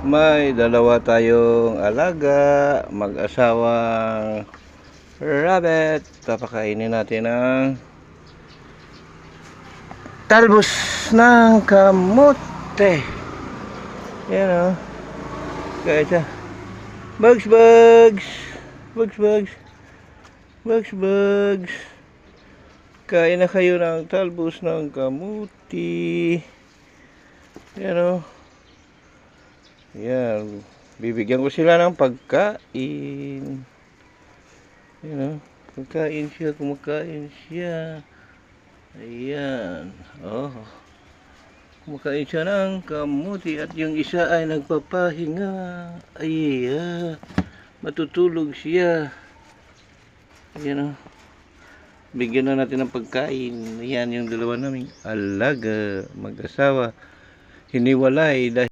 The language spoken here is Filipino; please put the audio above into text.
May dalawa tayong alaga, mag-asawang rabbit. Papakainin natin ang talbos ng kamote. Yan o. Kaya siya. Bugs, bugs. Bugs, bugs. Bugs, bugs. Kain na kayo ng talbos ng kamuti. Yan o. Yan. Bibigyan ko sila ng pagkain. Yan o. Pagkain siya, kumakain siya. Ayan. Oh. Kumakain siya ng kamuti at yung isa ay nagpapahinga. Ayan. Matutulog siya. Ayan o. Bigyan na natin ng pagkain. Ayan yung dalawa naming alaga, mag-asawa. Hiniwalay dahil